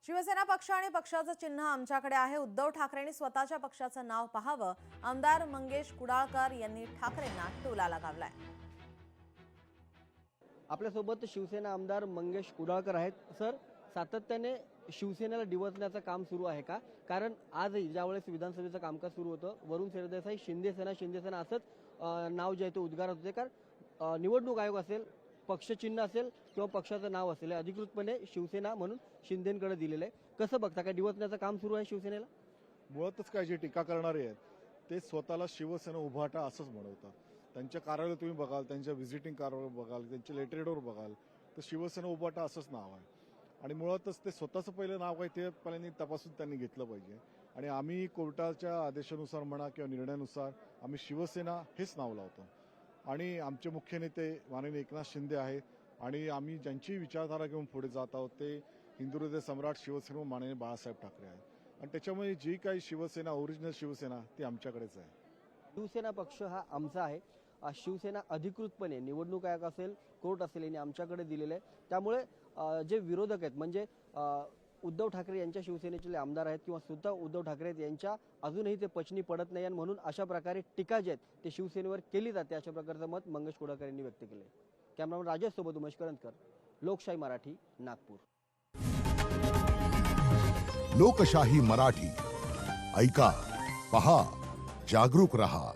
शिवसेना पक्ष आणि पक्षाचं चिन्ह आमच्याकडे आहे। उद्धव ठाकरेंनी स्वतःच्या पक्षाचं नाव पाहावं। आमदार मंगेश कुडाळकर यांनी ठाकरेंना टोला लगावलाय। आपल्यासोबत शिवसेना आमदार मंगेश कुडाळकर आहेत। सर, सातत्याने शिवसेनेला डिवचण्याचं काम सुरू आहे का? कारण आजही ज्यावेळेस विधानसभेचं कामकाज सुरू होतं, वरुण सरदेसाई शिंदेसेना असंच नाव जे आहे ते उद्गारत होते। कारण निवडणूक आयोग असेल, पक्षचिन्ह असेल किंवा पक्षाचं नाव असेल, अधिकृतपणे शिवसेना म्हणून शिंदेंकडे दिलेलं आहे। कसं बघता, काय डिवचण्याचं काम सुरू आहे शिवसेनेला? मुळातच काय जे टीका करणारे आहेत ते स्वतःला शिवसेना उभाटा असंच म्हणवतात। त्यांच्या कार्यालय तुम्ही बघाल, त्यांच्या व्हिजिटिंग कार्डवर बघाल, त्यांच्या लेटरहेडवर बघाल तर शिवसेना उभाटा असंच नाव आहे। आणि मुळातच ते स्वतःचं पहिलं नाव काय ते पहिल्यांदा तपासून त्यांनी घेतलं पाहिजे। आणि आम्ही कोर्टाच्या आदेशानुसार म्हणा किंवा निर्णयानुसार आम्ही शिवसेना हेच नाव लावतो। आणि आमचे मुख्य नेते माननीय एकनाथ शिंदे आहेत आणि आम्ही ज्यांची विचारधारा घेऊन पुढे जात आहोत ते हिंदू हृदय सम्राट शिवसेना माननीय बाळासाहेब ठाकरे आहेत। आणि त्याच्यामुळे जी काही शिवसेना ओरिजिनल शिवसेना ती आमच्याकडेच आहे। शिवसेना पक्ष हा आमचा आहे। शिवसेना अधिकृतपणे निवडणूक आयोग असेल, कोर्ट असेल यांनी आमच्याकडे दिलेलं आहे। त्यामुळे जे विरोधक आहेत म्हणजे उद्धव ठाकरे यांच्या शिवसेनेचे आमदार आहेत किंवा स्वतः उद्धव ठाकरे यांच्या अजूनही ते पचनी पडत नाही आणि म्हणून अशा प्रकारे टीका जी आहेत ते शिवसेनेवर केली जाते, अशा प्रकारचं मत मंगेश कुडाळकर यांनी व्यक्त केले। कॅमेरामन राजेश सोबत उमेश करंजकर, लोकशाही मराठी, नागपूर। लोकशाही मराठी ऐका, पहा, जागरूक रहा।